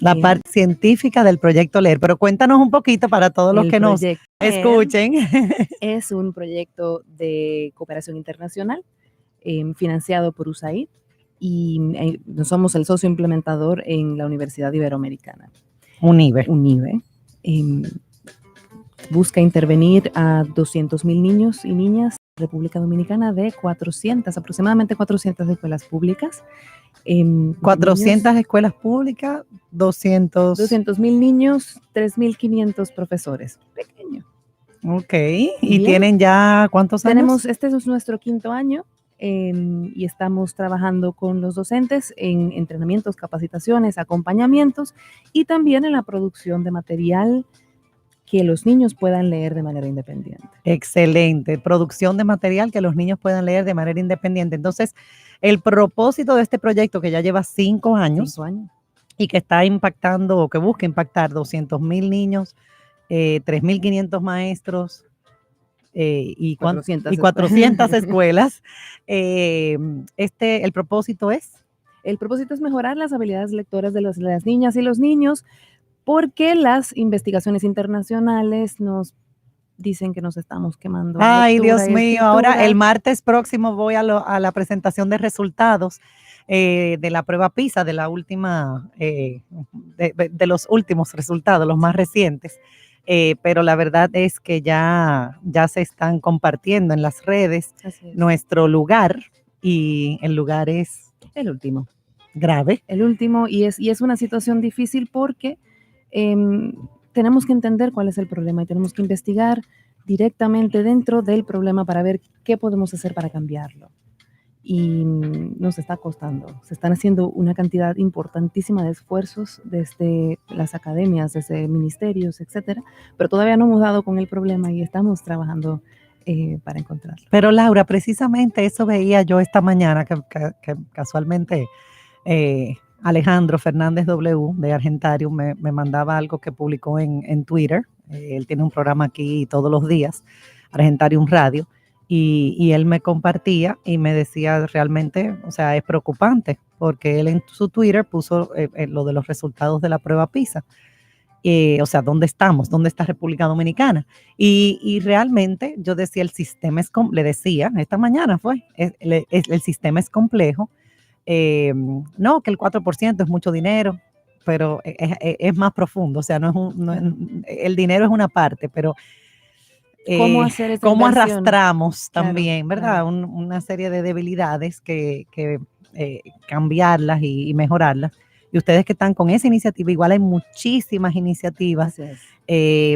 La parte científica del proyecto LEER, pero cuéntanos un poquito para todos los que nos escuchen. Es un proyecto de cooperación internacional financiado por USAID y somos el socio implementador en la Universidad Iberoamericana. UNIBE. Busca intervenir a 200,000 niños y niñas en República Dominicana de aproximadamente 400 escuelas públicas. 400 escuelas públicas, 200,000 niños, 3,500 profesores. Pequeño. Ok. ¿Y bien, tienen ya cuántos años? Este es nuestro 5º año y estamos trabajando con los docentes en entrenamientos, capacitaciones, acompañamientos y también en la producción de material que los niños puedan leer de manera independiente. Excelente, producción de material que los niños puedan leer de manera independiente. Entonces, el propósito de este proyecto que ya lleva 5 años, y que está impactando o que busca impactar 200,000 niños, 3,500 maestros y 400 escuelas. El propósito es... El propósito es mejorar las habilidades lectoras de las niñas y los niños, porque las investigaciones internacionales nos dicen que nos estamos quemando. Ay, Dios mío, ahora el martes próximo voy a la presentación de resultados de la prueba PISA, de la última, de los últimos resultados, los más recientes. Pero la verdad es que ya se están compartiendo en las redes nuestro lugar, y el lugar es el último. Grave. El último, y es una situación difícil porque tenemos que entender cuál es el problema y tenemos que investigar directamente dentro del problema para ver qué podemos hacer para cambiarlo. Y nos está costando. Se están haciendo una cantidad importantísima de esfuerzos desde las academias, desde ministerios, etcétera, pero todavía no hemos dado con el problema y estamos trabajando para encontrarlo. Pero Laura, precisamente eso veía yo esta mañana, que casualmente Alejandro Fernández W. de Argentarium me mandaba algo que publicó en Twitter. Él tiene un programa aquí todos los días, Argentarium Radio, y él me compartía y me decía realmente, o sea, es preocupante, porque él en su Twitter puso lo de los resultados de la prueba PISA. O sea, ¿dónde estamos? ¿Dónde está República Dominicana? Y realmente yo decía, el sistema es, le decía, esta mañana fue, el sistema es complejo. No, que el 4% es mucho dinero, pero es más profundo, o sea, el dinero es una parte, pero cómo arrastramos también, ¿verdad? Claro. Una serie de debilidades que cambiarlas y mejorarlas. Y ustedes que están con esa iniciativa, igual hay muchísimas iniciativas,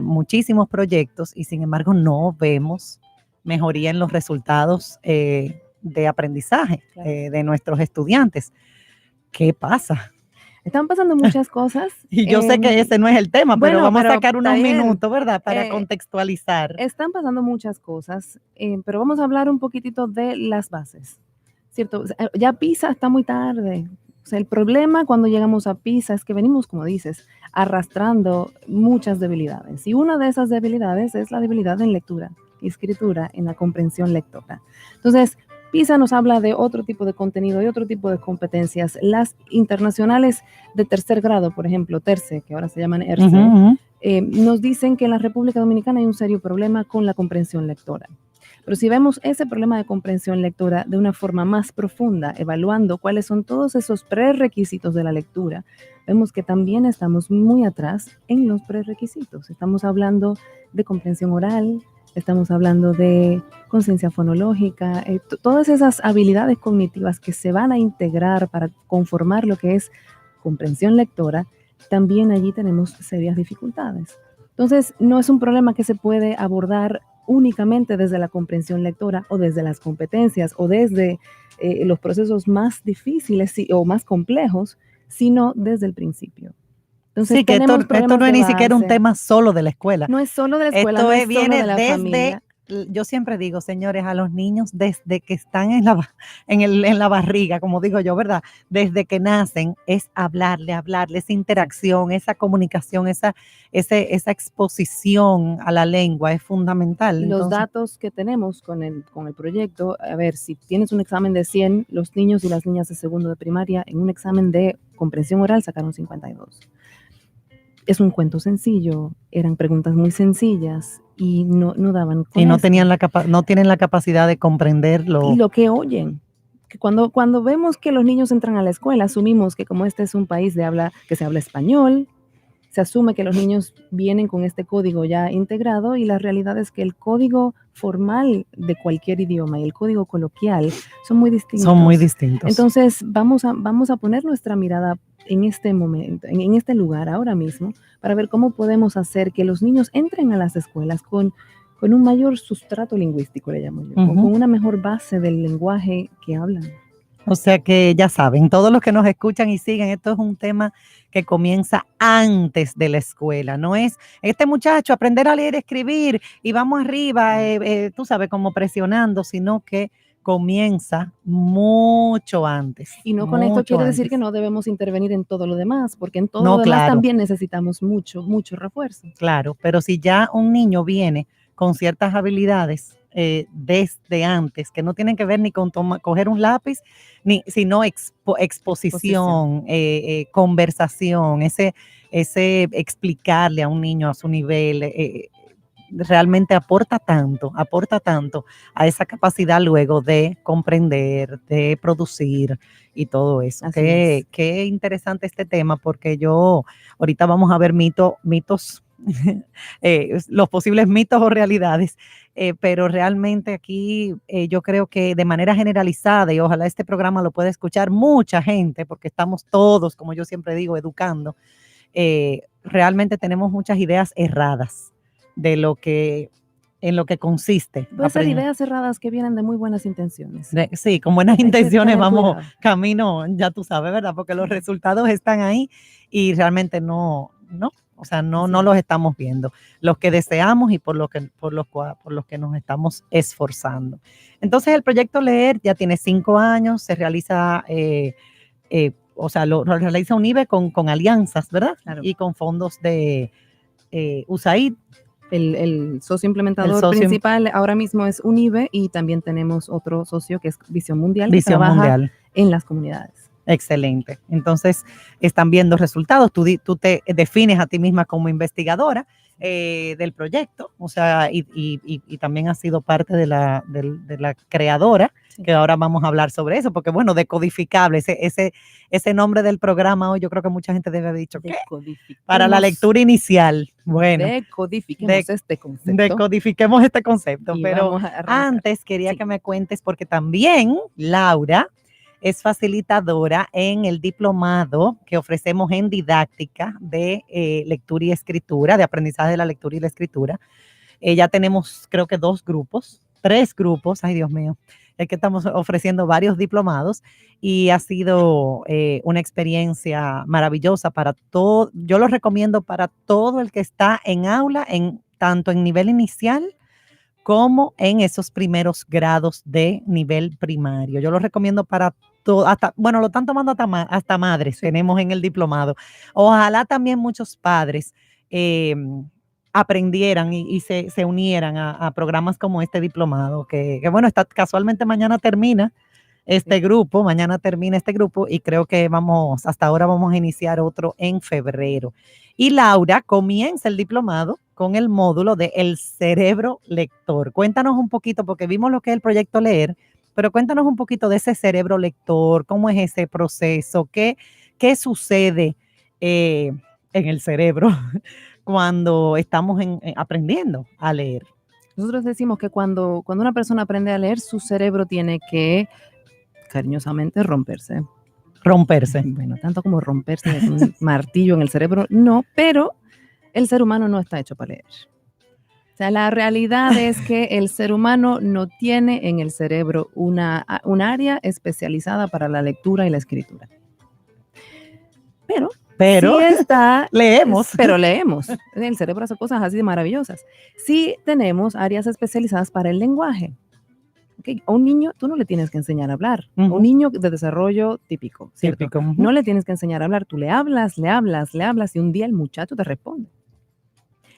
muchísimos proyectos, y sin embargo no vemos mejoría en los resultados de aprendizaje de nuestros estudiantes. ¿Qué pasa? Están pasando muchas cosas. Y yo sé que ese no es el tema, pero vamos a sacar unos minutos, ¿verdad? Para contextualizar. Están pasando muchas cosas, pero vamos a hablar un poquitito de las bases, ¿cierto? Ya PISA está muy tarde. O sea, el problema cuando llegamos a PISA es que venimos, como dices, arrastrando muchas debilidades. Y una de esas debilidades es la debilidad en lectura y escritura, en la comprensión lectora. Entonces, PISA nos habla de otro tipo de contenido y otro tipo de competencias. Las internacionales de tercer grado, por ejemplo, TERCE, que ahora se llaman ERCE, nos dicen que en la República Dominicana hay un serio problema con la comprensión lectora. Pero si vemos ese problema de comprensión lectora de una forma más profunda, evaluando cuáles son todos esos prerequisitos de la lectura, vemos que también estamos muy atrás en los prerequisitos. Estamos hablando de comprensión oral, estamos hablando de conciencia fonológica, todas esas habilidades cognitivas que se van a integrar para conformar lo que es comprensión lectora, también allí tenemos serias dificultades. Entonces, no es un problema que se puede abordar únicamente desde la comprensión lectora o desde las competencias o desde los procesos más difíciles o más complejos, sino desde el principio. Entonces, sí, que esto no es ni siquiera un tema solo de la escuela. No es solo de la escuela, no es viene solo de la familia. yo siempre digo, señores, a los niños desde que están en la barriga, como digo yo, ¿verdad? Desde que nacen, es hablarle, esa interacción, esa comunicación, esa exposición a la lengua es fundamental. Y los Entonces, datos que tenemos con el proyecto, a ver, si tienes un examen de 100, los niños y las niñas de segundo de primaria, en un examen de comprensión oral sacaron 52. Es un cuento sencillo, eran preguntas muy sencillas y no daban con y no esto. tenían no tienen la capacidad de comprenderlo. Lo que oyen. Que cuando vemos que los niños entran a la escuela, asumimos que como este es un país que se habla español, se asume que los niños vienen con este código ya integrado y la realidad es que el código formal de cualquier idioma y el código coloquial son muy distintos. Son muy distintos. Entonces vamos a poner nuestra mirada en este momento, en este lugar ahora mismo, para ver cómo podemos hacer que los niños entren a las escuelas con un mayor sustrato lingüístico, le llamo yo, con una mejor base del lenguaje que hablan. O sea que ya saben, todos los que nos escuchan y siguen, esto es un tema que comienza antes de la escuela, no es este muchacho aprender a leer y escribir y vamos arriba, tú sabes, como presionando, sino que comienza mucho antes. Y no con esto quiere decir que no debemos intervenir en todo lo demás, porque en todo No, lo demás claro. también necesitamos mucho refuerzo. Claro, pero si ya un niño viene con ciertas habilidades desde antes, que no tienen que ver ni con coger un lápiz, sino exposición, conversación, ese explicarle a un niño a su nivel, realmente aporta tanto a esa capacidad luego de comprender, de producir y todo eso. Qué interesante este tema, porque ahorita vamos a ver mitos, los posibles mitos o realidades, pero realmente aquí yo creo que de manera generalizada, y ojalá este programa lo pueda escuchar mucha gente, porque estamos todos, como yo siempre digo, educando, realmente tenemos muchas ideas erradas en lo que consiste. Puede ser ideas cerradas que vienen de muy buenas intenciones. Sí, con buenas intenciones vamos camino, ya tú sabes, ¿verdad? Porque los resultados están ahí y realmente no los estamos viendo. Los que deseamos y por los que nos estamos esforzando. Entonces el proyecto Leer ya tiene 5 años, se realiza lo realiza UNIBE con alianzas, ¿verdad? Claro. Y con fondos de USAID. El socio implementador principal ahora mismo es UNIBE y también tenemos otro socio que es Visión Mundial, que trabaja en las comunidades. Excelente. Entonces, están viendo resultados. Tú te defines a ti misma como investigadora del proyecto, o sea, y también has sido parte de la creadora, sí, que ahora vamos a hablar sobre eso, porque bueno, Decodificable, ese nombre del programa hoy yo creo que mucha gente debe haber dicho, ¿qué? Para la lectura inicial. Bueno, decodifiquemos este concepto. Decodifiquemos este concepto, pero antes quería que me cuentes, porque también Laura es facilitadora en el diplomado que ofrecemos en didáctica de lectura y escritura, de aprendizaje de la lectura y la escritura. Ya tenemos creo que 3 grupos, ay Dios mío, es que estamos ofreciendo varios diplomados y ha sido una experiencia maravillosa para todo. Yo lo recomiendo para todo el que está en aula, tanto en nivel inicial como en esos primeros grados de nivel primario. Yo lo recomiendo para todo, lo están tomando hasta madres, sí, tenemos en el diplomado. Ojalá también muchos padres aprendieran y se unieran a programas como este diplomado, que bueno, casualmente mañana termina este grupo, y creo que hasta ahora vamos a iniciar otro en febrero. Y Laura comienza el diplomado con el módulo de El Cerebro Lector. Cuéntanos un poquito, porque vimos lo que es el proyecto Leer, pero cuéntanos un poquito de ese cerebro lector, cómo es ese proceso, qué sucede en el cerebro cuando estamos aprendiendo a leer. Nosotros decimos que cuando una persona aprende a leer, su cerebro tiene que cariñosamente romperse. Bueno, tanto como romperse de un martillo en el cerebro, no, pero el ser humano no está hecho para leer. O sea, la realidad es que el ser humano no tiene en el cerebro un área especializada para la lectura y la escritura. Pero pero sí está, leemos. pero leemos. El cerebro hace cosas así de maravillosas. Sí tenemos áreas especializadas para el lenguaje. ¿Okay? A un niño tú no le tienes que enseñar a hablar. A un niño de desarrollo típico, ¿cierto? Típico, No le tienes que enseñar a hablar. Tú le hablas y un día el muchacho te responde.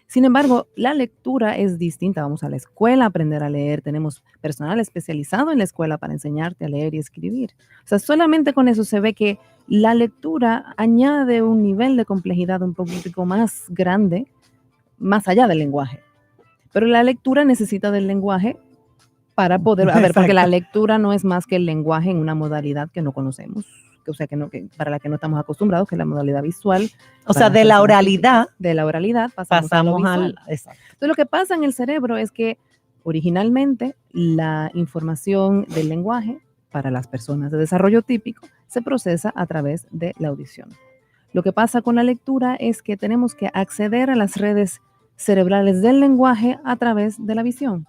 Sin embargo, la lectura es distinta. Vamos a la escuela a aprender a leer. Tenemos personal especializado en la escuela para enseñarte a leer y escribir. O sea, solamente con eso se ve que la lectura añade un nivel de complejidad un poquito más grande, más allá del lenguaje. Pero la lectura necesita del lenguaje para poder, a ver, porque la lectura no es más que el lenguaje en una modalidad que no conocemos, o sea, que para la que no estamos acostumbrados, que es la modalidad visual. O sea, de la oralidad. De la oralidad pasamos a lo visual. Exacto. Entonces, lo que pasa en el cerebro es que originalmente la información del lenguaje para las personas de desarrollo típico se procesa a través de la audición. Lo que pasa con la lectura es que tenemos que acceder a las redes cerebrales del lenguaje a través de la visión.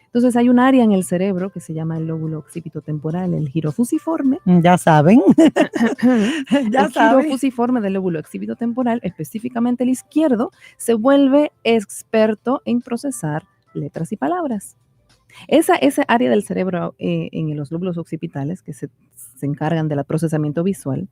Entonces hay un área en el cerebro que se llama el lóbulo occipitotemporal, el giro fusiforme. Ya saben. El giro fusiforme del lóbulo occipitotemporal, específicamente el izquierdo, se vuelve experto en procesar letras y palabras. Esa área del cerebro en los lóbulos occipitales que se encargan del procesamiento visual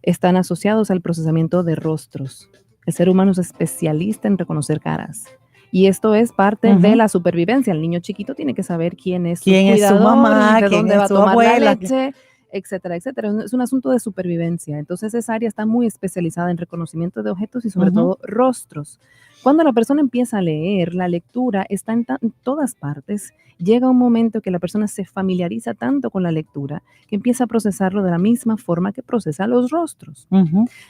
están asociados al procesamiento de rostros. El ser humano es especialista en reconocer caras. Y esto es parte de la supervivencia. El niño chiquito tiene que saber quién es su cuidador, su mamá, de dónde va a tomar abuela, la leche, etcétera, etcétera. Es un asunto de supervivencia. Entonces esa área está muy especializada en reconocimiento de objetos y sobre todo rostros. Cuando la persona empieza a leer, la lectura está en todas partes. Llega un momento que la persona se familiariza tanto con la lectura que empieza a procesarlo de la misma forma que procesa los rostros.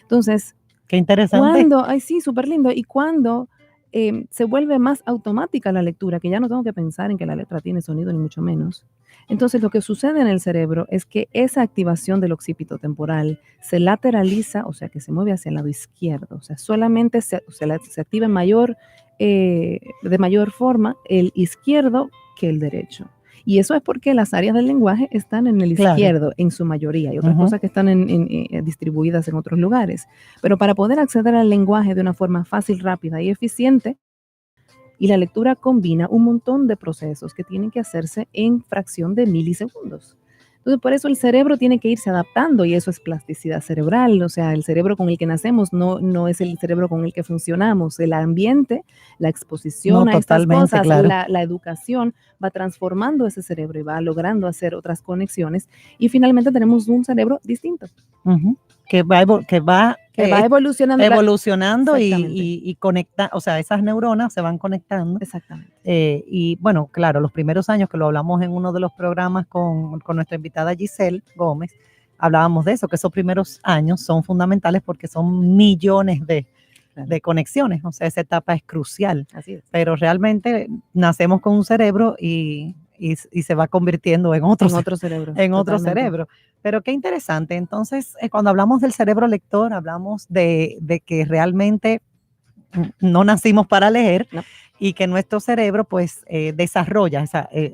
Entonces, qué interesante. Ay, sí, súper lindo. Y cuando se vuelve más automática la lectura, que ya no tengo que pensar en que la letra tiene sonido ni mucho menos. Entonces lo que sucede en el cerebro es que esa activación del occipito temporal se lateraliza, o sea que se mueve hacia el lado izquierdo, o sea solamente se activa de mayor forma el izquierdo que el derecho. Y eso es porque las áreas del lenguaje están en el izquierdo, en su mayoría, y otras cosas que están distribuidas en otros lugares. Pero para poder acceder al lenguaje de una forma fácil, rápida y eficiente, y la lectura combina un montón de procesos que tienen que hacerse en fracción de milisegundos. Entonces, por eso el cerebro tiene que irse adaptando y eso es plasticidad cerebral. O sea, el cerebro con el que nacemos no es el cerebro con el que funcionamos. El ambiente, la exposición a estas cosas, claro. la educación va transformando ese cerebro y va logrando hacer otras conexiones y finalmente tenemos un cerebro distinto. Que va evolucionando y conecta, o sea, esas neuronas se van conectando. Exactamente. Y bueno, claro, los primeros años que lo hablamos en uno de los programas con nuestra invitada Giselle Gómez, hablábamos de eso, que esos primeros años son fundamentales porque son millones de conexiones, o sea, esa etapa es crucial. Así es. Pero realmente nacemos con un cerebro y se va convirtiendo en otro cerebro. En otro cerebro. Pero qué interesante. Entonces, cuando hablamos del cerebro lector, hablamos de que realmente no nacimos para leer y que nuestro cerebro pues desarrolla,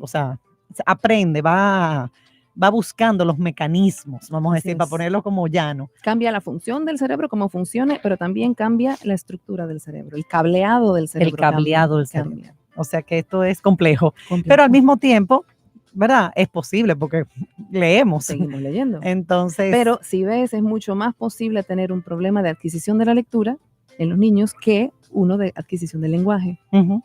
o sea, aprende, va buscando los mecanismos, vamos a decir, para ponerlo como llano. Cambia la función del cerebro, cómo funcione, pero también cambia la estructura del cerebro, el cableado del cerebro. El cableado del cerebro. O sea que esto es complejo. Pero al mismo tiempo, ¿verdad? Es posible porque leemos. Seguimos leyendo. Entonces. Pero si ves, es mucho más posible tener un problema de adquisición de la lectura en los niños que uno de adquisición del lenguaje.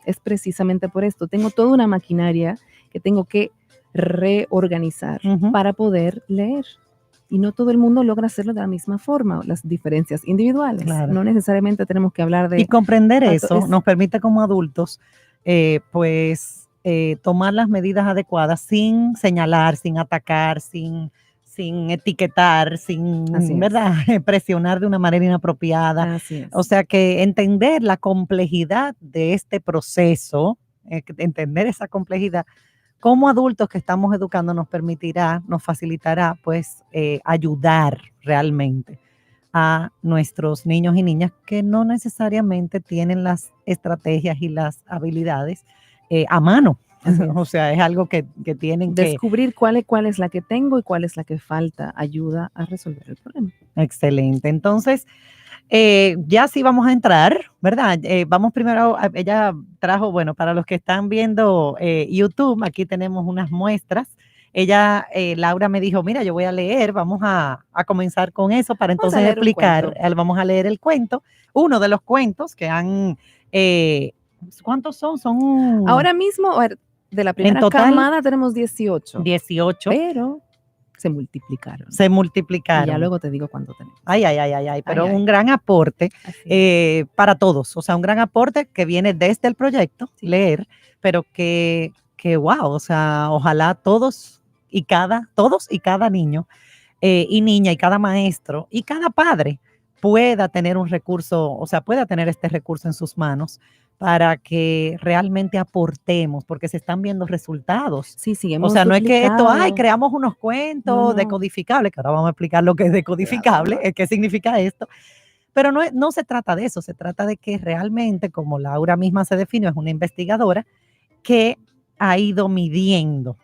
Es precisamente por esto. Tengo toda una maquinaria que tengo que reorganizar para poder leer. Y no todo el mundo logra hacerlo de la misma forma, las diferencias individuales. Claro. No necesariamente tenemos que hablar de. Y comprender eso nos permite como adultos, tomar las medidas adecuadas sin señalar, sin atacar, sin etiquetar, sin ¿verdad? Presionar de una manera inapropiada. Así es. O sea que entender la complejidad de este proceso, entender esa complejidad, como adultos que estamos educando nos facilitará pues ayudar realmente a nuestros niños y niñas que no necesariamente tienen las estrategias y las habilidades a mano. O sea, es algo que tienen que descubrir cuál es la que tengo y cuál es la que falta, ayuda a resolver el problema. Excelente. Entonces, Ya sí vamos a entrar, ¿verdad? Vamos primero, ella trajo, bueno, para los que están viendo YouTube, aquí tenemos unas muestras. Ella, Laura me dijo, mira, yo voy a leer, vamos a comenzar con eso para Vamos a entonces leer un explicar, cuento. vamos a leer el cuento, uno de los cuentos que han, ¿cuántos son? Son Ahora mismo, a ver, de la en primera total camada tenemos 18, 18, pero se multiplicaron. se Y ya multiplicaron. luego te digo cuánto tenemos. Ay, pero Ay, ay. un gran aporte Así es. para todos, o sea, un gran aporte que viene desde el proyecto, Sí. leer, pero que wow, o sea, ojalá todos y cada niño y niña y cada maestro y cada padre pueda tener un recurso, o sea, pueda tener este recurso en sus manos para que realmente aportemos, porque se están viendo resultados. Sí, sí, O hemos sea, no es que esto, ay, duplicado. creamos unos cuentos No. decodificables, que ahora vamos a explicar lo que es decodificable, Cuidado. qué significa esto, pero no se trata de eso, se trata de que realmente, como Laura misma se definió, es una investigadora que ha ido midiendo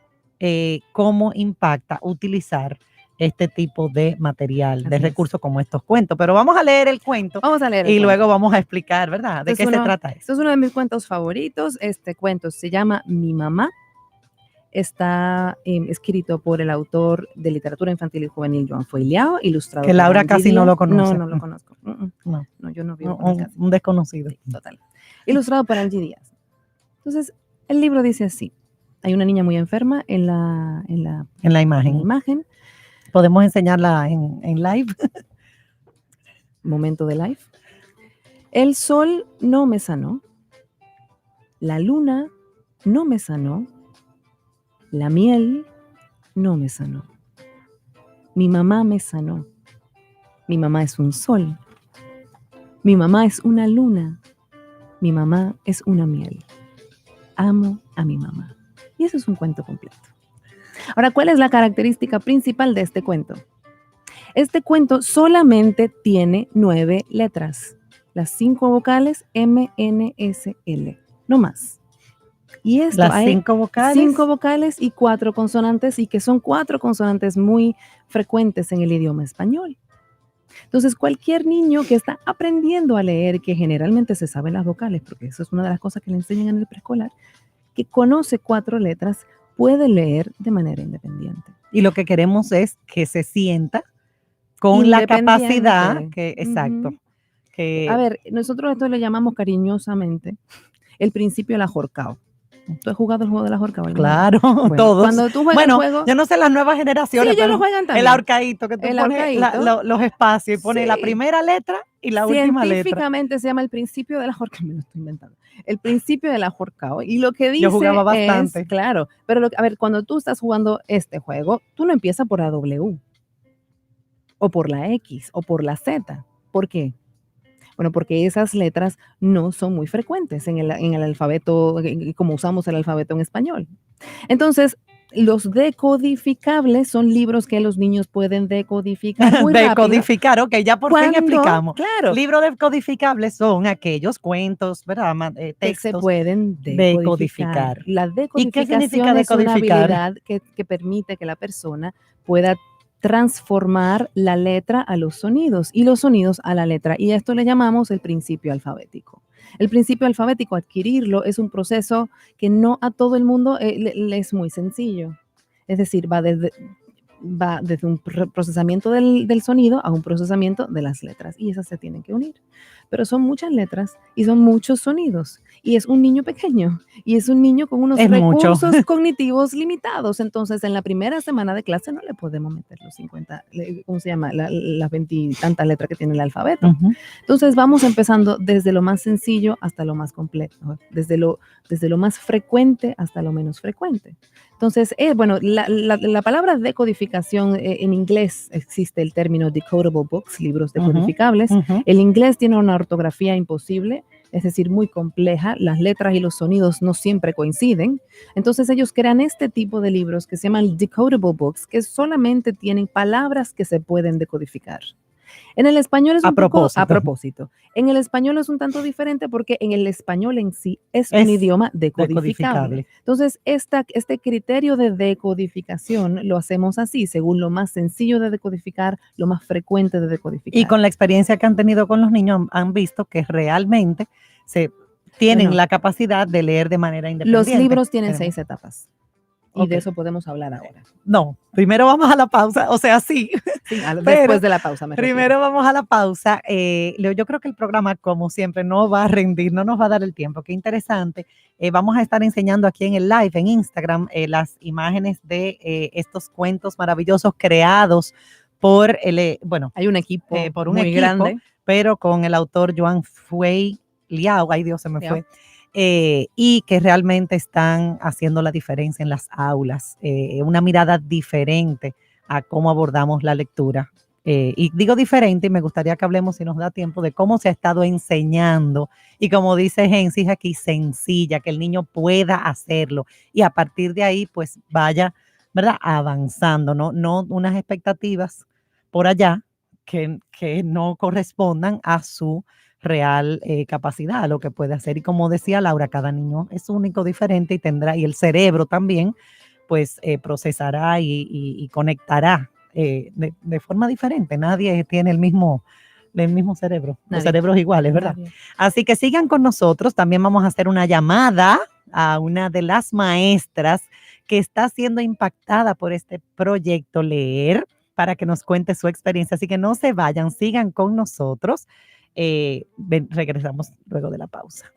cómo impacta utilizar este tipo de material, de Así es. recursos como estos cuentos. Pero vamos a leer el cuento Vamos a leer el y cuento. luego vamos a explicar, ¿verdad? ¿De Este qué es se trata eso? Este es uno de mis cuentos favoritos. Este cuento se llama Mi mamá. Está escrito por el autor de literatura infantil y juvenil Joan Foiliao, ilustrado Que por Laura Angie casi Díaz. no lo conoce. No lo conozco. No, No, yo no vivo con él casi. un desconocido. Sí, total. Ilustrado por Angie Díaz. Entonces, el libro dice así. Hay una niña muy enferma en la En la en la imagen. imagen. Podemos enseñarla en live. Momento de live. El sol no me sanó. La luna no me sanó. La miel no me sanó. Mi mamá me sanó. Mi mamá es un sol. Mi mamá es una luna. Mi mamá es una miel. Amo a mi mamá. Y eso es un cuento completo. Ahora, ¿cuál es la característica principal de este cuento? Este cuento solamente tiene 9 letras. Las 5 vocales M, N, S, L. No más. Y esto Las hay 5 vocales. 5 vocales y 4 consonantes, y que son 4 consonantes muy frecuentes en el idioma español. Entonces, cualquier niño que está aprendiendo a leer, que generalmente se saben las vocales, porque eso es una de las cosas que le enseñan en el preescolar, que conoce 4 letras, puede leer de manera independiente. Y lo que queremos es que se sienta con la capacidad exacto. Que, a ver, nosotros esto le llamamos cariñosamente el principio del ahorcado. ¿Tú has jugado el juego del ahorcado? Claro, bueno, todos. Cuando tú juegas el juego, yo no sé las nuevas generaciones, sí, ellos pero lo juegan también. el ahorcadito, que tú pones los espacios y pones la primera letra y la última letra. Científicamente se llama el principio del ahorcado, me lo estoy inventando. El principio del ahorcado. Y lo que dice yo jugaba bastante. Es, claro, pero a ver, cuando tú estás jugando este juego, tú no empiezas por la W, o por la X, o por la Z. ¿Por qué? Bueno, porque esas letras no son muy frecuentes en el alfabeto, como usamos el alfabeto en español. Entonces, los decodificables son libros que los niños pueden decodificar muy rápido. Decodificar, ok, ya por fin explicamos. Claro. Libros decodificables son aquellos cuentos, ¿verdad? Textos que se pueden decodificar. La decodificación es una habilidad que permite que la persona pueda transformar la letra a los sonidos y los sonidos a la letra. Y esto le llamamos el principio alfabético. El principio alfabético, adquirirlo, es un proceso que no a todo el mundo le es muy sencillo. Es decir, va desde un procesamiento del sonido a un procesamiento de las letras, y esas se tienen que unir. Pero son muchas letras y son muchos sonidos, y es un niño pequeño, y es un niño con unos recursos cognitivos limitados. Entonces, en la primera semana de clase no le podemos meter los 50, ¿cómo se llama? Las 20 y tantas letras que tiene el alfabeto. Entonces, vamos empezando desde lo más sencillo hasta lo más complejo, desde lo más frecuente hasta lo menos frecuente. Entonces, bueno, la palabra decodificación, en inglés existe el término decodable books, libros decodificables. El inglés tiene una ortografía imposible, es decir, muy compleja. Las letras y los sonidos no siempre coinciden. Entonces, ellos crean este tipo de libros que se llaman decodable books, que solamente tienen palabras que se pueden decodificar. En el español es A un poco a propósito. propósito. En el español es un tanto diferente porque en el español en sí es un idioma decodificable. Entonces, este criterio de decodificación lo hacemos así, según lo más sencillo de decodificar, lo más frecuente de decodificar. Y con la experiencia que han tenido con los niños, han visto que realmente tienen la capacidad de leer de manera independiente. Los libros tienen 6 etapas. Y de eso podemos hablar ahora. No, primero vamos a la pausa, o sea, sí. Después de la pausa. Primero vamos a la pausa. Yo creo que el programa, como siempre, no va a rendir, no nos va a dar el tiempo. Qué interesante. Vamos a estar enseñando aquí en el live, en Instagram, las imágenes de estos cuentos maravillosos creados por hay un equipo por un muy equipo grande, pero con el autor Joan Fui Liao, ay Dios, se me fue. Y que realmente están haciendo la diferencia en las aulas, una mirada diferente a cómo abordamos la lectura. Y digo diferente y me gustaría que hablemos, si nos da tiempo, de cómo se ha estado enseñando y como dice Génesis aquí, sencilla, que el niño pueda hacerlo y a partir de ahí pues vaya, ¿verdad?, avanzando, no unas expectativas por allá que no correspondan a su real capacidad, a lo que puede hacer. Y como decía Laura, cada niño es único, diferente y el cerebro también, pues procesará y conectará de forma diferente. Nadie tiene el mismo cerebro, los cerebros iguales, ¿verdad? Nadie. Así que sigan con nosotros. También vamos a hacer una llamada a una de las maestras que está siendo impactada por este proyecto Leer, para que nos cuente su experiencia. Así que no se vayan, sigan con nosotros. Regresamos luego de la pausa.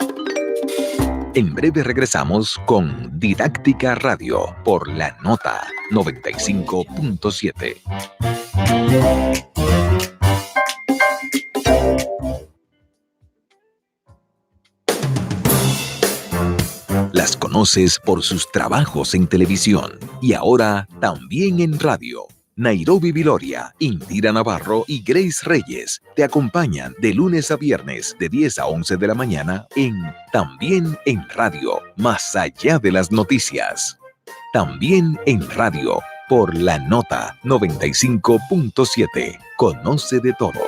En breve regresamos con Didáctica Radio por La Nota 95.7. Las conoces por sus trabajos en televisión y ahora también en radio. Nairobi Viloria, Indira Navarro y Grace Reyes te acompañan de lunes a viernes de 10 a 11 de la mañana en También en Radio, más allá de las noticias. También en radio, por La Nota 95.7. Conoce de todo.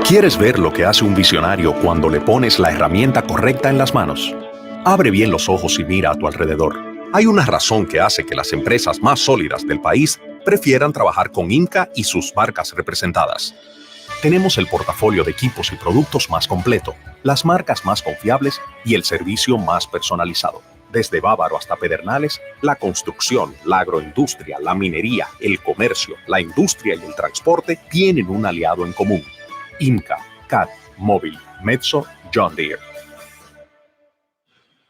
¿Quieres ver lo que hace un visionario cuando le pones la herramienta correcta en las manos? Abre bien los ojos y mira a tu alrededor. Hay una razón que hace que las empresas más sólidas del país prefieran trabajar con Inca y sus marcas representadas. Tenemos el portafolio de equipos y productos más completo, las marcas más confiables y el servicio más personalizado. Desde Bávaro hasta Pedernales, la construcción, la agroindustria, la minería, el comercio, la industria y el transporte tienen un aliado en común. Inca, CAT, Móvil, Metso, John Deere.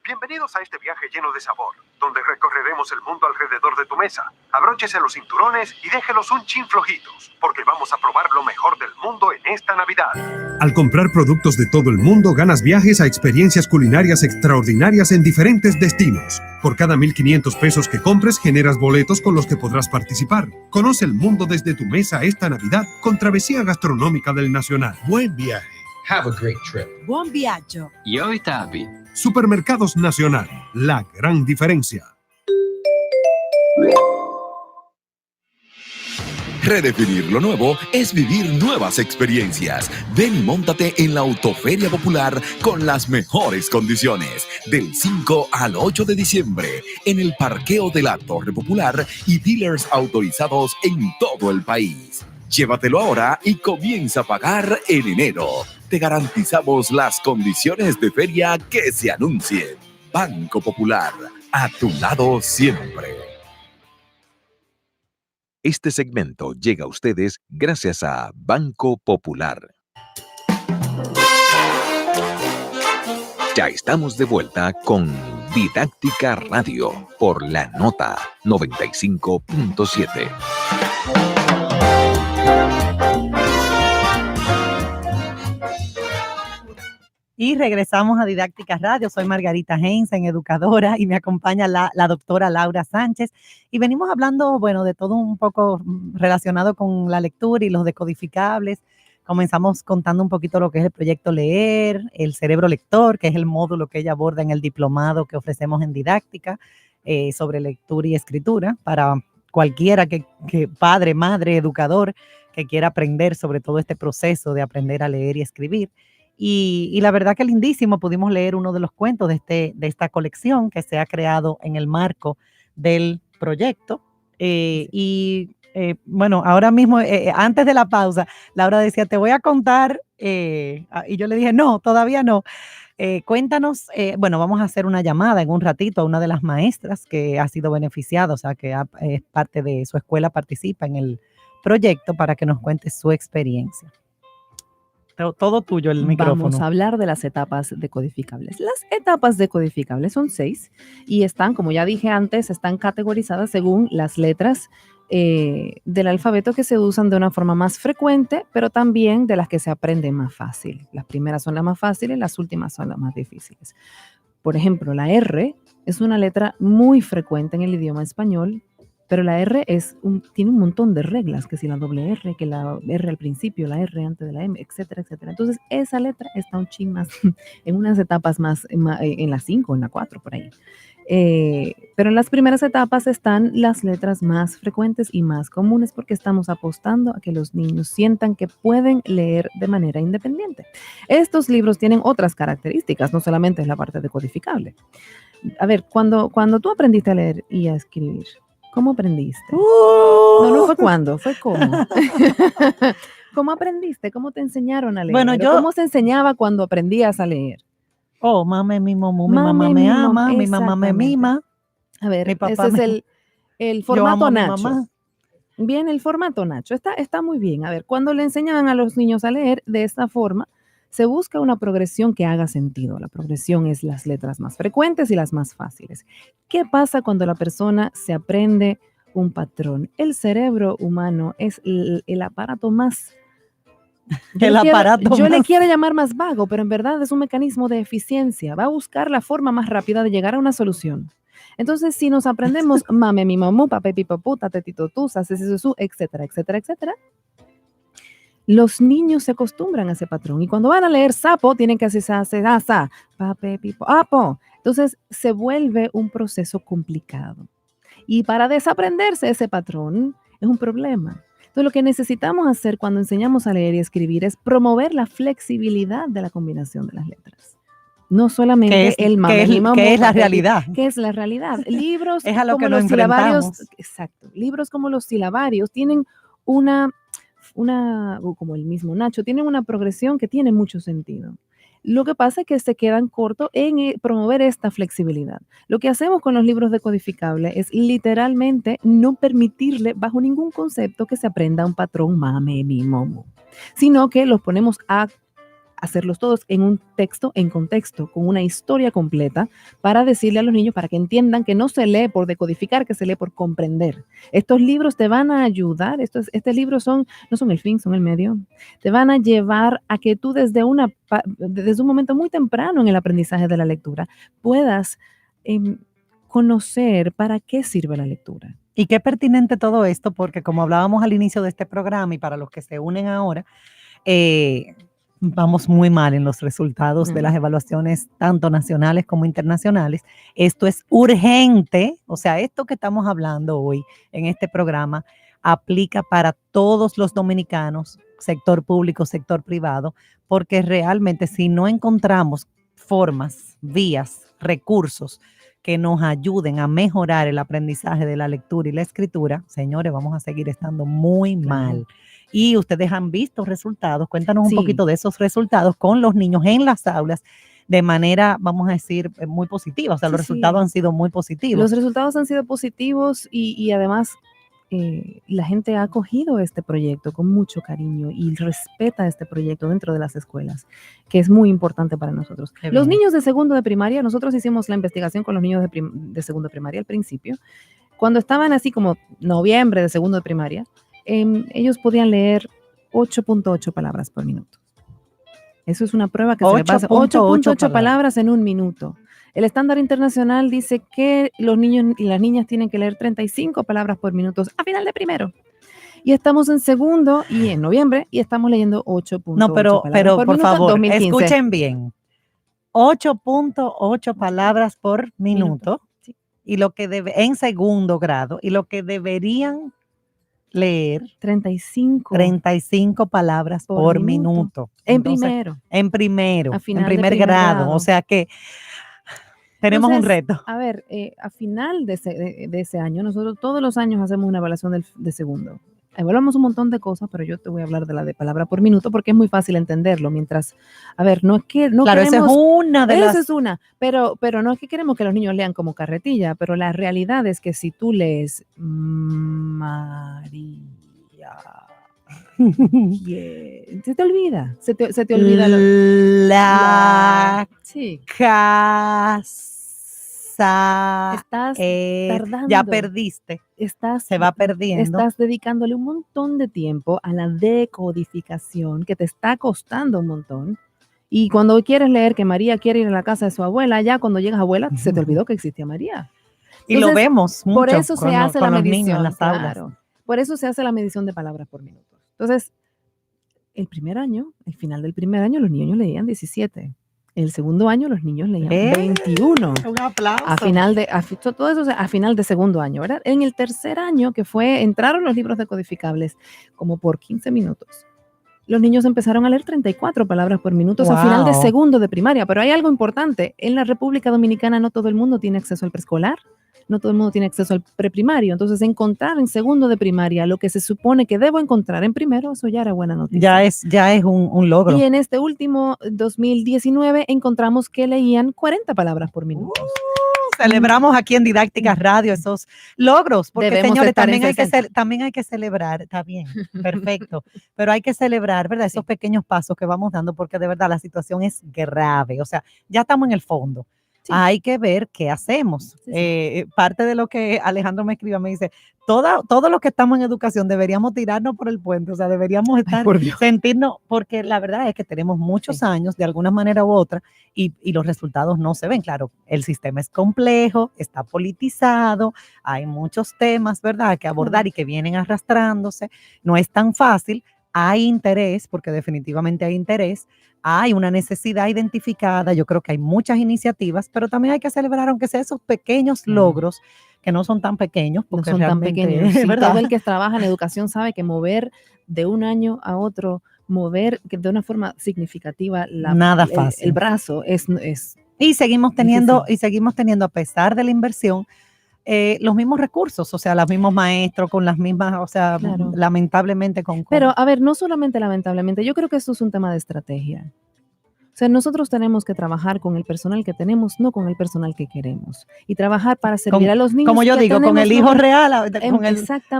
Bienvenidos a este viaje lleno de sabor, donde recorreremos el mundo alrededor de tu mesa. Abróchese los cinturones y déjelos un chin flojitos, porque vamos a probar lo mejor del mundo en esta Navidad. Al comprar productos de todo el mundo, ganas viajes a experiencias culinarias extraordinarias en diferentes destinos. Por cada 1,500 pesos que compres, generas boletos con los que podrás participar. Conoce el mundo desde tu mesa esta Navidad con Travesía Gastronómica del Nacional. Buen viaje. Have a great trip. Buon viaggio. Yo Itapi. Supermercados Nacional, la gran diferencia. Redefinir lo nuevo es vivir nuevas experiencias. Ven y móntate en la Autoferia Popular con las mejores condiciones. Del 5 al 8 de diciembre, en el parqueo de la Torre Popular y dealers autorizados en todo el país. Llévatelo ahora y comienza a pagar en enero. Te garantizamos las condiciones de feria que se anuncien. Banco Popular, a tu lado siempre. Este segmento llega a ustedes gracias a Banco Popular. Ya estamos de vuelta con Didáctica Radio por La Nota 95.7. Y regresamos a Didáctica Radio. Soy Margarita Heinzen, educadora, y me acompaña la doctora Laura Sánchez. Y venimos hablando, bueno, de todo un poco relacionado con la lectura y los decodificables. Comenzamos contando un poquito lo que es el proyecto Leer, el cerebro lector, que es el módulo que ella aborda en el diplomado que ofrecemos en didáctica sobre lectura y escritura para cualquiera que padre, madre, educador, que quiera aprender sobre todo este proceso de aprender a leer y escribir. Y la verdad que lindísimo, pudimos leer uno de los cuentos de esta colección que se ha creado en el marco del proyecto. Bueno, ahora mismo, antes de la pausa, Laura decía, te voy a contar, y yo le dije, no, todavía no. Cuéntanos, bueno, vamos a hacer una llamada en un ratito a una de las maestras que ha sido beneficiada, o sea, que es parte de su escuela, participa en el proyecto para que nos cuente su experiencia. Todo tuyo el micrófono. Vamos a hablar de las etapas decodificables. Las etapas decodificables son 6 y están, como ya dije antes, están categorizadas según las letras del alfabeto que se usan de una forma más frecuente, pero también de las que se aprenden más fácil. Las primeras son las más fáciles, las últimas son las más difíciles. Por ejemplo, la R es una letra muy frecuente en el idioma español, pero la R tiene un montón de reglas, que si la doble R, que la R al principio, la R antes de la M, etcétera, etcétera. Entonces, esa letra está un chin más, en unas etapas más, en la 5, en la 4, por ahí. Pero en las primeras etapas están las letras más frecuentes y más comunes porque estamos apostando a que los niños sientan que pueden leer de manera independiente. Estos libros tienen otras características, no solamente es la parte decodificable. A ver, cuando tú aprendiste a leer y a escribir, ¿cómo aprendiste? No fue cuándo, fue cómo. ¿Cómo aprendiste? ¿Cómo te enseñaron a leer? Bueno, ¿Cómo se enseñaba cuando aprendías a leer? Oh, mame, mi mamá me ama, mi mamá me mima. A ver, mi papá ese es el formato Nacho. Mamá. Bien, el formato Nacho. Está muy bien. A ver, cuando le enseñan a los niños a leer de esta forma, se busca una progresión que haga sentido. La progresión es las letras más frecuentes y las más fáciles. ¿Qué pasa cuando la persona se aprende un patrón? El cerebro humano es el aparato más... Yo le quiero llamar más vago, pero en verdad es un mecanismo de eficiencia. Va a buscar la forma más rápida de llegar a una solución. Entonces, si nos aprendemos mame, mi mamú, pape, pipapu, tatetito, tú, su, etcétera, etcétera, etcétera, los niños se acostumbran a ese patrón. Y cuando van a leer sapo, tienen que hacer sa, pape, pipo, apo. Entonces, se vuelve un proceso complicado. Y para desaprenderse ese patrón es un problema. Entonces, lo que necesitamos hacer cuando enseñamos a leer y escribir es promover la flexibilidad de la combinación de las letras. No solamente el mame, mi mamá, que es la realidad. ¿Qué es la realidad? Libros es a lo como que los nos silabarios, enfrentamos. exacto. Libros como los silabarios tienen una, como el mismo Nacho, tienen una progresión que tiene mucho sentido. Lo que pasa es que se quedan cortos en promover esta flexibilidad. Lo que hacemos con los libros decodificables es literalmente no permitirle bajo ningún concepto que se aprenda un patrón mame, mi, momo, sino que los ponemos a hacerlos todos en un texto, en contexto, con una historia completa, para decirle a los niños, para que entiendan que no se lee por decodificar, que se lee por comprender. Estos libros te van a ayudar, estos libros no son el fin, son el medio, te van a llevar a que tú desde un momento muy temprano en el aprendizaje de la lectura puedas conocer para qué sirve la lectura. Y qué pertinente todo esto, porque como hablábamos al inicio de este programa y para los que se unen ahora, vamos muy mal en los resultados de las evaluaciones tanto nacionales como internacionales. Esto es urgente, o sea, esto que estamos hablando hoy en este programa aplica para todos los dominicanos, sector público, sector privado, porque realmente si no encontramos formas, vías, recursos que nos ayuden a mejorar el aprendizaje de la lectura y la escritura, señores, vamos a seguir estando muy mal. Y ustedes han visto resultados, cuéntanos un poquito de esos resultados con los niños en las aulas de manera, vamos a decir, muy positiva. O sea, los resultados han sido muy positivos. Los resultados han sido positivos y además la gente ha acogido este proyecto con mucho cariño y respeta este proyecto dentro de las escuelas, que es muy importante para nosotros. Los niños de segundo de primaria, nosotros hicimos la investigación con los niños de segundo de primaria al principio. Cuando estaban así como noviembre de segundo de primaria, ellos podían leer 8.8 palabras por minuto. Eso es una prueba que se le pasa 8.8 palabras en un minuto. El estándar internacional dice que los niños y las niñas tienen que leer 35 palabras por minuto a final de primero. Y estamos en segundo y en noviembre y estamos leyendo 8.8 no, pero por minuto, favor, 2015. Escuchen bien. 8.8 palabras por minuto. Sí. y lo que en segundo grado, y lo que deberían leer 35 palabras por minuto. En Entonces, primero. En primero, A en final de primer primer grado. grado. O sea que tenemos un Entonces, reto. A ver, a final de ese año, nosotros todos los años hacemos una evaluación de segundo. Evaluamos un montón de cosas, pero yo te voy a hablar de la de palabra por minuto porque es muy fácil entenderlo. Mientras, a ver, no es que no Claro, esa es queremos, una de esa las... es una, pero no es que queremos que los niños lean como carretilla, pero la realidad es que si tú lees María, se te olvida, se te olvida La sí, casa estás ya tardando. perdiste. Estás, Se va perdiendo. Estás dedicándole un montón de tiempo a la decodificación que te está costando un montón. Y cuando quieres leer que María quiere ir a la casa de su abuela, ya cuando llegas abuela, se te olvidó que existía María. Y lo Entonces, vemos mucho por eso se hace la con los medición, niños en las aulas. claro. Por eso se hace la medición de palabras por minuto. Entonces, el final del primer año, los niños leían 17. El segundo año, los niños leían 21. Un aplauso. Todo eso a final de segundo año, ¿verdad? En el tercer año, entraron los libros decodificables como por 15 minutos. Los niños empezaron a leer 34 palabras por minuto a final de Wow. segundo de primaria. Pero hay algo importante. En la República Dominicana no todo el mundo tiene acceso al preescolar. No todo el mundo tiene acceso al preprimario. Entonces, encontrar en segundo de primaria lo que se supone que debo encontrar en primero, eso ya era buena noticia. Ya es un logro. Y en este último 2019 encontramos que leían 40 palabras por minuto. Celebramos aquí en Didáctica Radio esos logros, porque Debemos señores, estar en también hay que celebrar, está bien, perfecto, pero hay que celebrar, ¿verdad? Esos pequeños pasos que vamos dando, porque de verdad la situación es grave, o sea, ya estamos en el fondo. Sí. Hay que ver qué hacemos. Sí. Parte de lo que Alejandro me escribió, me dice, todo lo que estamos en educación deberíamos tirarnos por el puente, o sea, deberíamos estar, sentirnos, porque la verdad es que tenemos muchos años de alguna manera u otra y los resultados no se ven. Claro, el sistema es complejo, está politizado, hay muchos temas, ¿verdad?, que abordar y que vienen arrastrándose, no es tan fácil. Hay interés, porque definitivamente hay interés, hay una necesidad identificada, yo creo que hay muchas iniciativas, pero también hay que celebrar, aunque sea esos pequeños logros, que no son tan pequeños, porque no son tan pequeños. Sí, ¿verdad? Todo el que trabaja en educación sabe que mover de un año a otro, mover de una forma significativa nada fácil. El brazo es y seguimos teniendo, a pesar de la inversión, los mismos recursos, o sea, los mismos maestros con las mismas, o sea, claro. Lamentablemente Pero, a ver, no solamente lamentablemente, yo creo que esto es un tema de estrategia. O sea, nosotros tenemos que trabajar con el personal que tenemos, no con el personal que queremos. Y trabajar para servir a los niños. Como yo digo, con el hijo real,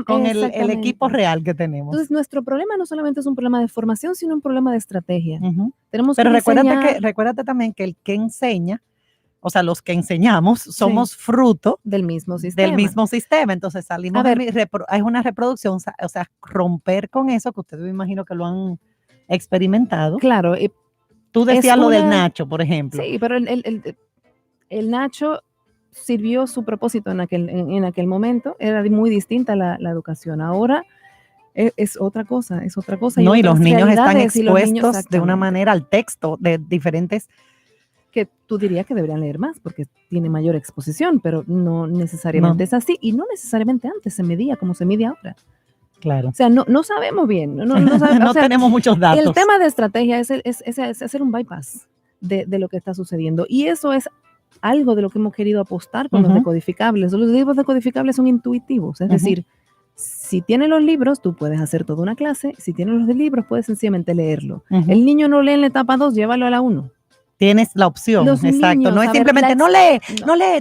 con el equipo real que tenemos. Entonces, nuestro problema no solamente es un problema de formación, sino un problema de estrategia. Tenemos Pero recuérdate también que el que enseña, o sea, los que enseñamos somos fruto del mismo sistema. Entonces salimos, es una reproducción, o sea, romper con eso, que ustedes me imagino que lo han experimentado. Claro. Tú decías lo del Nacho, por ejemplo. Sí, pero el Nacho sirvió su propósito en aquel momento. Era muy distinta la educación. Ahora es otra cosa, No, y los niños están expuestos de una manera al texto de diferentes... Que tú dirías que deberían leer más porque tiene mayor exposición, pero no necesariamente es así. Y no necesariamente antes se medía como se mide ahora. Claro. O sea, no sabemos bien. No tenemos muchos datos. El tema de estrategia es hacer un bypass de lo que está sucediendo. Y eso es algo de lo que hemos querido apostar con los decodificables. Los libros decodificables son intuitivos. Es decir, si tienes los libros, tú puedes hacer toda una clase. Si tienes los libros, puedes sencillamente leerlo. El niño no lee en la etapa 2, llévalo a la 1. Tienes la opción, exacto. Niños, no es simplemente no lee,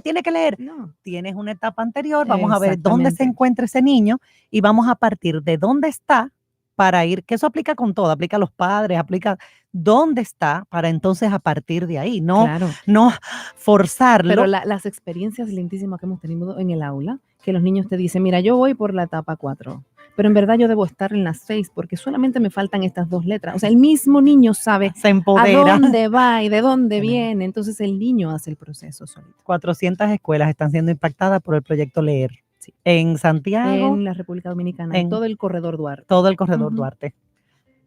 tiene que leer. No. Tienes una etapa anterior, vamos a ver dónde se encuentra ese niño y vamos a partir de dónde está para ir, que eso aplica con todo, aplica a los padres, aplica dónde está para entonces a partir de ahí, no forzarlo. Pero las experiencias lindísimas que hemos tenido en el aula, que los niños te dicen, mira, yo voy por la etapa 4. Pero en verdad yo debo estar en las 6 porque solamente me faltan estas 2 letras. O sea, el mismo niño sabe se empodera a dónde va y de dónde viene. Entonces el niño hace el proceso solito. 400 escuelas están siendo impactadas por el proyecto Leer. Sí. En Santiago. En la República Dominicana, en todo el corredor Duarte. Todo el corredor Duarte.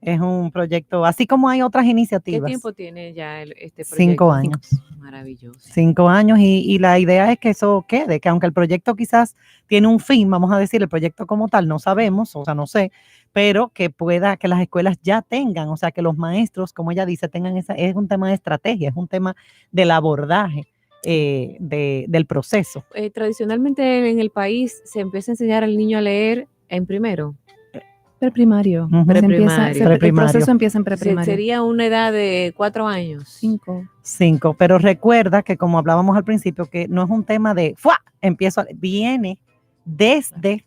Es un proyecto, así como hay otras ¿Qué iniciativas. tiempo tiene ya este proyecto? 5 años. Maravilloso. 5 años y la idea es que eso quede, que aunque el proyecto quizás tiene un fin, vamos a decir, el proyecto como tal, no sabemos, o sea, no sé, pero que pueda, que las escuelas ya tengan, o sea, que los maestros, como ella dice, tengan es un tema de estrategia, es un tema del abordaje del proceso. Tradicionalmente en el país se empieza a enseñar al niño a leer en primero. Preprimario. Ujú. El Preprimario. proceso empieza en preprimario. Sería una edad de 4 años. 5. 5, pero recuerda que como hablábamos al principio, que no es un tema de ¡fua! Viene desde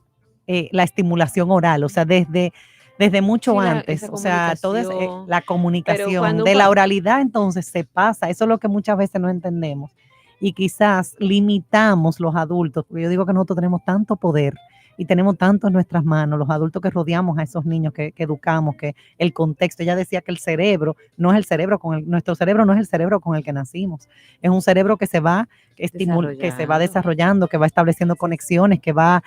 la estimulación oral, o sea, desde mucho Sí, antes, esa o sea, toda comunicación. la comunicación cuando de un la pa- oralidad, entonces se pasa, eso es lo que muchas veces no entendemos y quizás limitamos los adultos, porque yo digo que nosotros tenemos tanto poder y tenemos tanto en nuestras manos, los adultos que rodeamos a esos niños, que educamos, que el contexto. Ella decía que el cerebro no es el cerebro nuestro cerebro no es el cerebro con el que nacimos, es un cerebro que se va que se va desarrollando, que va estableciendo conexiones, que va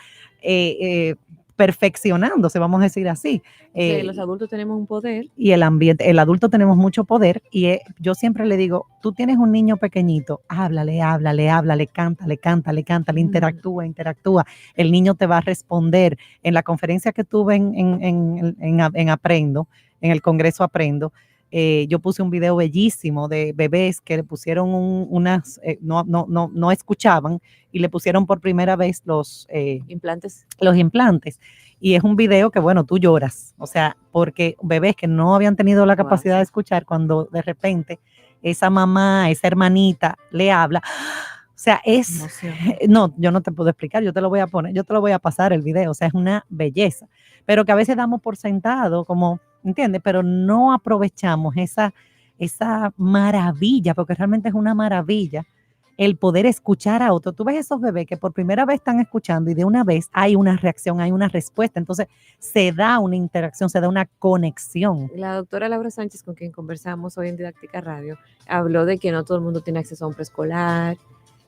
perfeccionándose, vamos a decir así. Que los adultos tenemos un poder. Y el ambiente, el adulto tenemos mucho poder y yo siempre le digo, tú tienes un niño pequeñito, háblale, cántale, interactúa, el niño te va a responder. En la conferencia que tuve en Aprendo, en el Congreso Aprendo, yo puse un video bellísimo de bebés que le pusieron no escuchaban y le pusieron por primera vez los implantes. Y es un video que, bueno, tú lloras, o sea, porque bebés que no habían tenido la capacidad de escuchar, cuando de repente esa mamá, esa hermanita le habla, o sea, no, yo no te puedo explicar, yo te lo voy a pasar el video, o sea, es una belleza, pero que a veces damos por sentado, como, ¿entiendes? Pero no aprovechamos esa maravilla, porque realmente es una maravilla el poder escuchar a otro. Tú ves esos bebés que por primera vez están escuchando y de una vez hay una reacción, hay una respuesta. Entonces se da una interacción, se da una conexión. La doctora Laura Sánchez, con quien conversamos hoy en Didáctica Radio, habló de que no todo el mundo tiene acceso a un preescolar.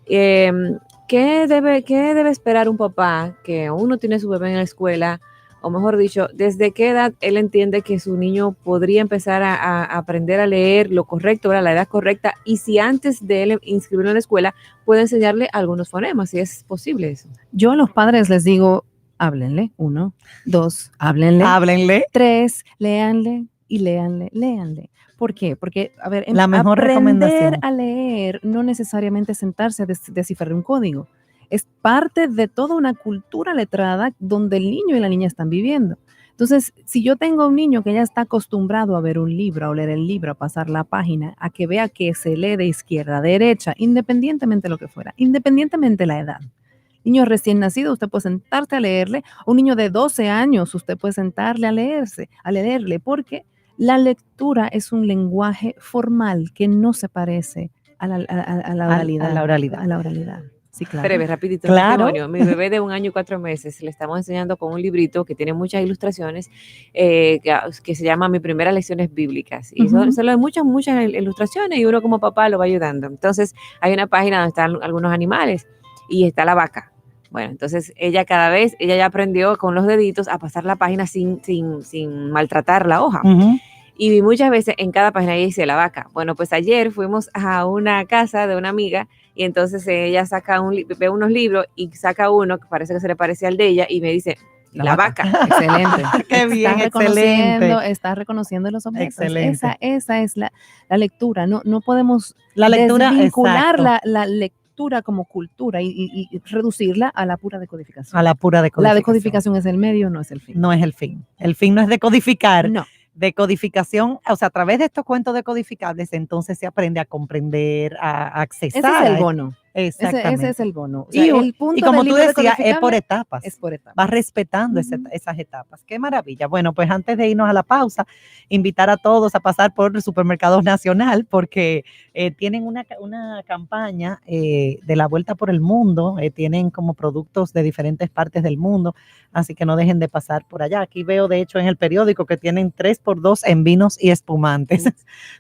¿Qué debe esperar un papá que aún no tiene su bebé en la escuela? O mejor dicho, ¿desde qué edad él entiende que su niño podría empezar a aprender a leer lo correcto, ¿verdad? La edad correcta? Y si antes de él inscribirlo en la escuela, puede enseñarle algunos fonemas, si es posible eso. Yo a los padres les digo, háblenle. 1, 2, háblenle. 3, léanle y léanle. ¿Por qué? Porque, a ver, la mejor aprender a leer no necesariamente sentarse a descifrar un código. Es parte de toda una cultura letrada donde el niño y la niña están viviendo. Entonces, si yo tengo un niño que ya está acostumbrado a ver un libro, a leer el libro, a pasar la página, a que vea que se lee de izquierda a derecha, independientemente de lo que fuera, independientemente de la edad. Niño recién nacido, usted puede sentarse a leerle. Un niño de 12 años, usted puede sentarle a leerle, porque la lectura es un lenguaje formal que no se parece a la oralidad. Sí, claro. Breve, rapidito. Claro. Mi bebé de 1 año y 4 meses, le estamos enseñando con un librito que tiene muchas ilustraciones, que se llama Mi Primeras Lecciones Bíblicas. Y son muchas ilustraciones y uno como papá lo va ayudando. Entonces, hay una página donde están algunos animales y está la vaca. Bueno, entonces ella ya aprendió con los deditos a pasar la página sin maltratar la hoja. Y muchas veces en cada página ella dice la vaca. Bueno, pues ayer fuimos a una casa de una amiga y entonces ella ve unos libros y saca uno que parece que se le parece al de ella y me dice, la vaca. Excelente. Qué bien, excelente. Está reconociendo los objetos. Excelente. Esa es la lectura. No podemos vincular la lectura como cultura y reducirla a la pura decodificación. La decodificación es el medio, no es el fin. No es el fin. El fin no es decodificar. No. Decodificación, o sea, a través de estos cuentos decodificables, entonces se aprende a comprender, a accesar. Ese es el bono. Exactamente. Ese es el bono. O sea, el punto y como del tú libro decías, es por decodificable etapas. Va respetando esas etapas. Qué maravilla. Bueno, pues antes de irnos a la pausa, invitar a todos a pasar por el Supermercados Nacional, porque tienen una campaña de la vuelta por el mundo, tienen como productos de diferentes partes del mundo, así que no dejen de pasar por allá. Aquí veo, de hecho, en el periódico que tienen 3x2 en vinos y espumantes.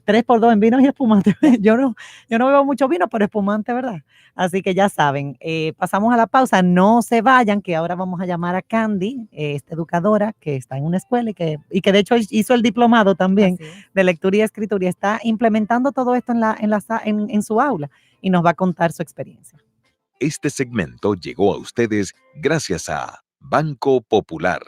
3x2 en vinos y espumantes. Yo no bebo mucho vino, pero espumante, ¿verdad? Así que ya saben, pasamos a la pausa, no se vayan, que ahora vamos a llamar a Candy, esta educadora que está en una escuela y que de hecho hizo el diplomado también Así es. de lectura y escritura y está implementando todo esto en su aula y nos va a contar su experiencia. Este segmento llegó a ustedes gracias a Banco Popular.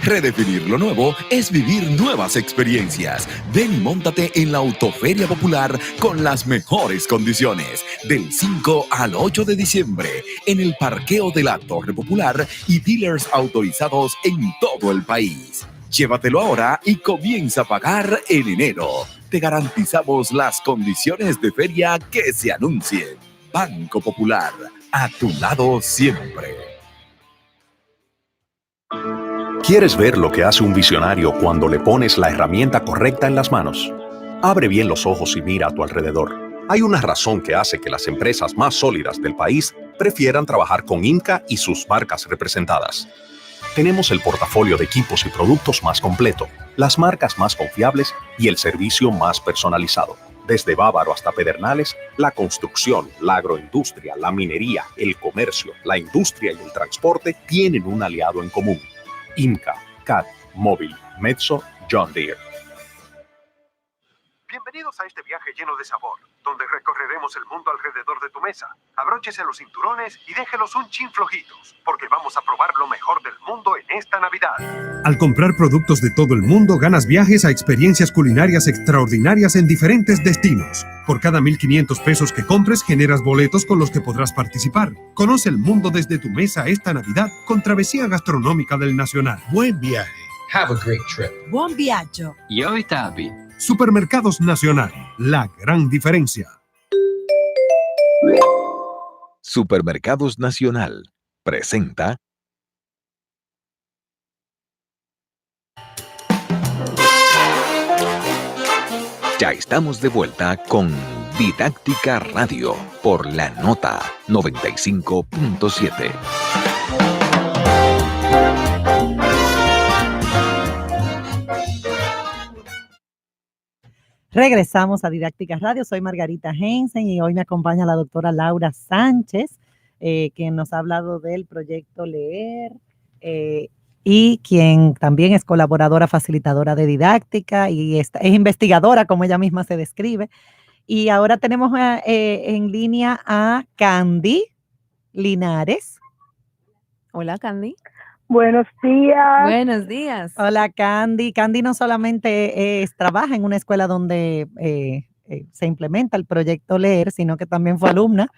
Redefinir lo nuevo es vivir nuevas experiencias. Ven y móntate en la Autoferia Popular con las mejores condiciones. Del 5 al 8 de diciembre en el parqueo de la Torre Popular y dealers autorizados en todo el país. Llévatelo ahora y comienza a pagar en enero. Te garantizamos las condiciones de feria que se anuncien. Banco Popular, a tu lado siempre. ¿Quieres ver lo que hace un visionario cuando le pones la herramienta correcta en las manos? Abre bien los ojos y mira a tu alrededor. Hay una razón que hace que las empresas más sólidas del país prefieran trabajar con IMCA y sus marcas representadas. Tenemos el portafolio de equipos y productos más completo, las marcas más confiables y el servicio más personalizado. Desde Bávaro hasta Pedernales, la construcción, la agroindustria, la minería, el comercio, la industria y el transporte tienen un aliado en común. IMCA, CAT, Móvil, Metso, John Deere. Bienvenidos a este viaje lleno de sabor, donde recorreremos el mundo alrededor de tu mesa. Abróchese los cinturones y déjelos un chin flojitos, porque vamos a probar lo mejor del mundo en esta Navidad. Al comprar productos de todo el mundo, ganas viajes a experiencias culinarias extraordinarias en diferentes destinos. Por cada 1,500 pesos que compres, generas boletos con los que podrás participar. Conoce el mundo desde tu mesa esta Navidad con Travesía Gastronómica del Nacional. Buen viaje. Have a great trip. Buon viaggio. Io Tabi. Supermercados Nacional, la gran diferencia. Supermercados Nacional presenta Ya estamos de vuelta con Didáctica Radio por la Nota 95.7. Regresamos a Didáctica Radio, soy Margarita Hensen y hoy me acompaña la doctora Laura Sánchez, quien nos ha hablado del proyecto Leer y quien también es colaboradora facilitadora de didáctica y es investigadora, como ella misma se describe. Y ahora tenemos en línea a Candy Linares. Hola, Candy. Buenos días. Buenos días. Hola, Candy. Candy no solamente trabaja en una escuela donde se implementa el proyecto Leer, sino que también fue alumna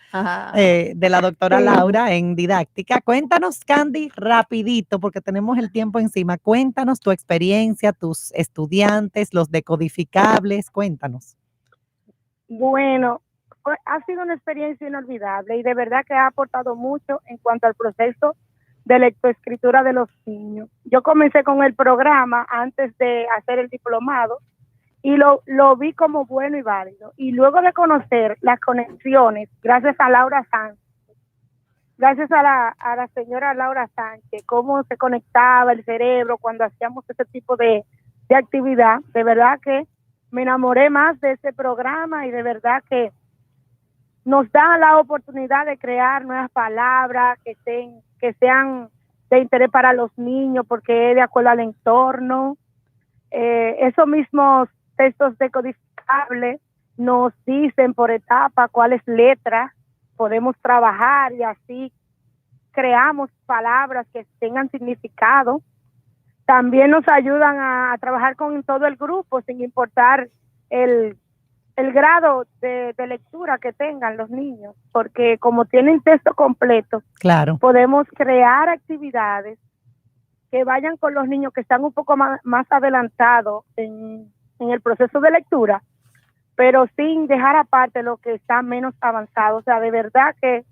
de la doctora Laura en didáctica. Cuéntanos, Candy, rapidito, porque tenemos el tiempo encima. Cuéntanos tu experiencia, tus estudiantes, los decodificables. Cuéntanos. Bueno, ha sido una experiencia inolvidable y de verdad que ha aportado mucho en cuanto al proceso de lectoescritura de los niños. Yo comencé con el programa antes de hacer el diplomado y lo vi como bueno y válido. Y luego de conocer las conexiones, gracias a Laura Sánchez, gracias a la señora Laura Sánchez, cómo se conectaba el cerebro cuando hacíamos ese tipo de actividad, de verdad que me enamoré más de ese programa y de verdad que nos da la oportunidad de crear nuevas palabras que sean de interés para los niños porque es de acuerdo al entorno. Esos mismos textos decodificables nos dicen por etapa cuáles letras podemos trabajar y así creamos palabras que tengan significado. También nos ayudan a trabajar con todo el grupo sin importar el grado de lectura que tengan los niños, porque como tienen texto completo, claro, podemos crear actividades que vayan con los niños que están un poco más adelantados en el proceso de lectura, pero sin dejar aparte lo que está menos avanzado. O sea, de verdad que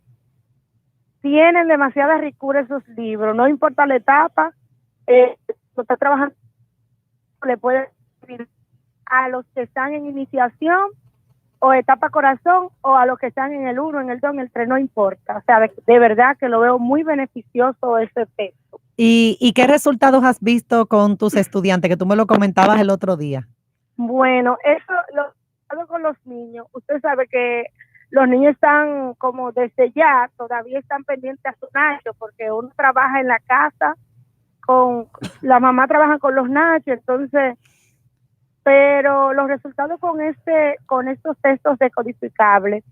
tienen demasiada ricura esos libros, no importa la etapa, lo está trabajando, le puede servir a los que están en iniciación o etapa corazón o a los que están en el 1, en el 2, en el 3, no importa. O sea, de verdad que lo veo muy beneficioso ese texto. ¿Y qué resultados has visto con tus estudiantes? Que tú me lo comentabas el otro día. Bueno, eso lo hago con los niños. Usted sabe que los niños están como desde ya, todavía están pendientes a su nacho, porque uno trabaja en la casa, la mamá trabaja con los nachos, entonces, pero los resultados con estos textos decodificables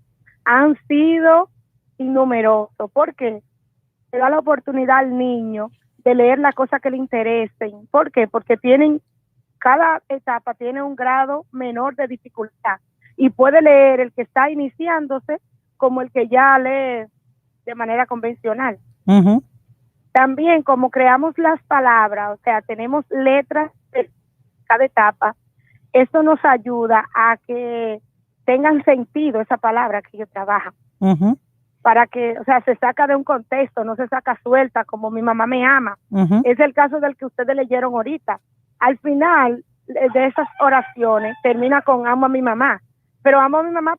han sido innumerosos. ¿Por qué? Le da la oportunidad al niño de leer las cosas que le interesen. ¿Por qué? Porque cada etapa tiene un grado menor de dificultad y puede leer el que está iniciándose como el que ya lee de manera convencional. Ujú. También como creamos las palabras, o sea, tenemos letras de cada etapa, eso nos ayuda a que tengan sentido esa palabra que ellos trabajan. Ujú. Para que, o sea, se saca de un contexto, no se saca suelta como mi mamá me ama. Ujú. Es el caso del que ustedes leyeron ahorita. Al final de esas oraciones termina con amo a mi mamá, pero amo a mi mamá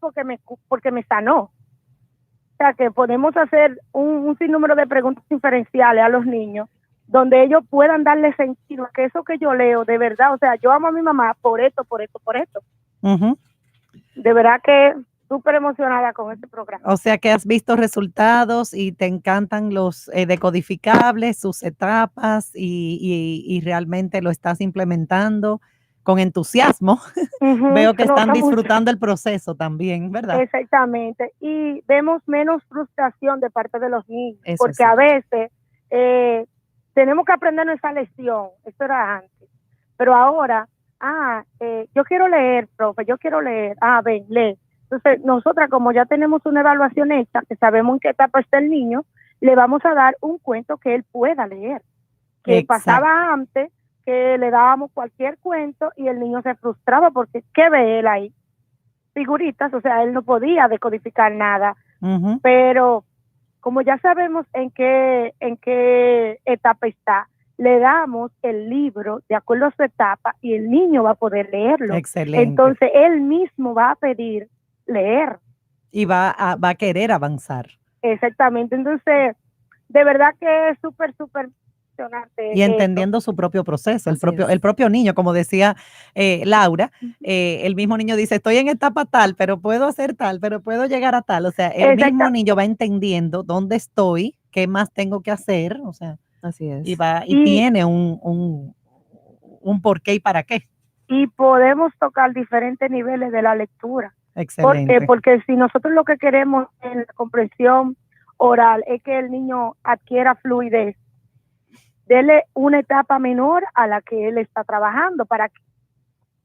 porque me sanó. O sea, que podemos hacer un sinnúmero de preguntas diferenciales a los niños donde ellos puedan darle sentido a que eso que yo leo, de verdad, o sea, yo amo a mi mamá por esto, por esto, por esto. Ujú. De verdad que súper emocionada con este programa. O sea que has visto resultados y te encantan los decodificables, sus etapas y realmente lo estás implementando con entusiasmo. Veo que Se nota están mucho. disfrutando el proceso también, ¿verdad? Exactamente. Y vemos menos frustración de parte de los niños, Eso porque es a cierto. veces tenemos que aprender esa lección. Esto era antes. Pero ahora, yo quiero leer, profe, yo quiero leer. Ven, lee. Entonces, nosotras, como ya tenemos una evaluación hecha, que sabemos en qué etapa está el niño, le vamos a dar un cuento que él pueda leer. Que Exacto. pasaba antes, que le dábamos cualquier cuento y el niño se frustraba porque ¿qué ve él ahí? Figuritas, o sea, él no podía decodificar nada. Ujú. Pero como ya sabemos en qué etapa está, le damos el libro de acuerdo a su etapa y el niño va a poder leerlo. Excelente. Entonces, él mismo va a pedir leer. Y va a querer avanzar. Exactamente. Entonces, de verdad que es súper, súper emocionante. Y entendiendo su propio proceso, Así el es. propio niño, como decía Laura, el mismo niño dice, estoy en etapa tal, pero puedo hacer tal, pero puedo llegar a tal. O sea, el mismo Exacta- niño va entendiendo dónde estoy, qué más tengo que hacer, o sea, Así es. y tiene un por qué y para qué. Y podemos tocar diferentes niveles de la lectura. ¿Por Excelente. qué? Porque si nosotros lo que queremos en la comprensión oral es que el niño adquiera fluidez, dele una etapa menor a la que él está trabajando para que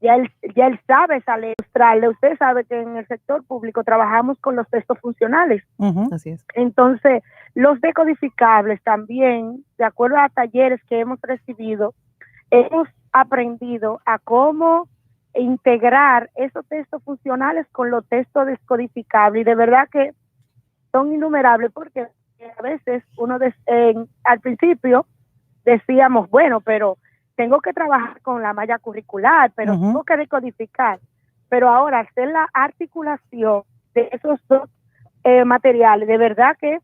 ya él sabe esa ilustrarle. Usted sabe que en el sector público trabajamos con los textos funcionales. Ujú. Así es. Entonces, los decodificables también, de acuerdo a talleres que hemos recibido, hemos aprendido a cómo integrar esos textos funcionales con los textos descodificables. Y de verdad que son innumerables porque a veces al principio decíamos, bueno, pero tengo que trabajar con la malla curricular, pero Ujú. tengo que decodificar. Pero ahora hacer la articulación de esos dos materiales, de verdad que